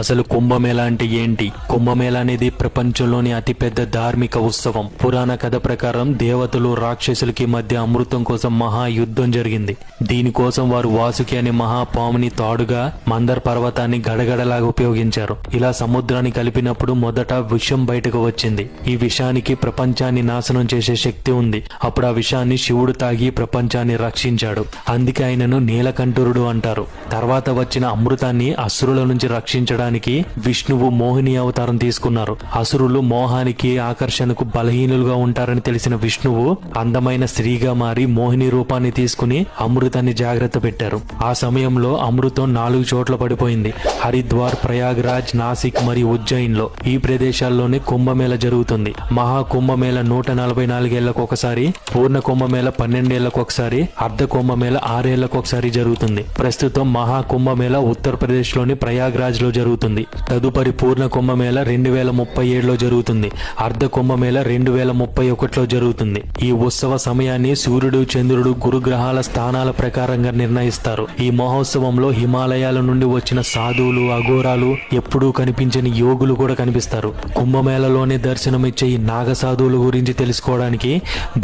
అసలు కుంభమేళా అంటే ఏంటి? కుంభమేళా అనేది ప్రపంచంలోని అతిపెద్ద ధార్మిక ఉత్సవం. పురాణ కథ ప్రకారం దేవతలు రాక్షసులకి మధ్య అమృతం కోసం మహాయుద్ధం జరిగింది. దీనికోసం వారు వాసుకి అనే మహాపాముని తాడుగా మందర్ పర్వతాన్ని గడగడలాగా ఉపయోగించారు. ఇలా సముద్రాన్ని కలిపినప్పుడు మొదట విషం బయటకు వచ్చింది. ఈ విషానికి ప్రపంచాన్ని నాశనం చేసే శక్తి ఉంది. అప్పుడు ఆ విషాన్ని శివుడు తాగి ప్రపంచాన్ని రక్షించాడు. అందుకే ఆయనను నీలకంఠురుడు అంటారు. తర్వాత వచ్చిన అమృతాన్ని అసురుల నుంచి రక్షించడానికి విష్ణువు మోహిని అవతారం తీసుకున్నారు. అసురులు మోహానికి ఆకర్షణకు బలహీనులుగా ఉంటారని తెలిసిన విష్ణువు అందమైన స్త్రీగా మారి మోహిని రూపాన్ని తీసుకుని అమృతాన్ని జాగ్రత్త పెట్టారు. ఆ సమయంలో అమృతం 4 చోట్ల పడిపోయింది. హరిద్వార్, ప్రయాగ్రాజ్, నాసిక్ మరియు ఉజ్జయిన్ లో ఈ ప్రదేశాల్లోనే కుంభమేళ జరుగుతుంది. మహా కుంభమేళ 144 ఏళ్లకు ఒకసారి, పూర్ణ కుంభమేళ 12 ఏళ్లకు ఒకసారి, అర్ధ కుంభమేళ 6 ఏళ్లకు ఒకసారి జరుగుతుంది. ప్రస్తుతం మహా కుంభమేళ ఉత్తరప్రదేశ్ లోని ప్రయాగ్రాజ్ లో జరుగుతుంది. తదుపరి పూర్ణ కుంభమేళ 2037లో జరుగుతుంది. అర్ధ కుంభమేళ 2031లో జరుగుతుంది. ఈ ఉత్సవ సమయాన్ని సూర్యుడు, చంద్రుడు, గురుగ్రహాల స్థానాల ప్రకారంగా నిర్ణయిస్తారు. ఈ మహోత్సవంలో హిమాలయాల నుండి వచ్చిన సాధువులు, అఘోరాలు, ఎప్పుడూ కనిపించని యోగులు కూడా కనిపిస్తారు. కుంభమేళలోనే దర్శనమిచ్చే ఈ నాగ సాధువుల గురించి తెలుసుకోవడానికి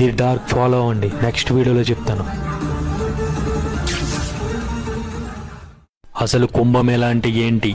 ది డార్క్ ఫాలో అవ్వండి. నెక్స్ట్ వీడియోలో చెప్తాను. అసలు కుంభమేళా అంటే ఏంటి?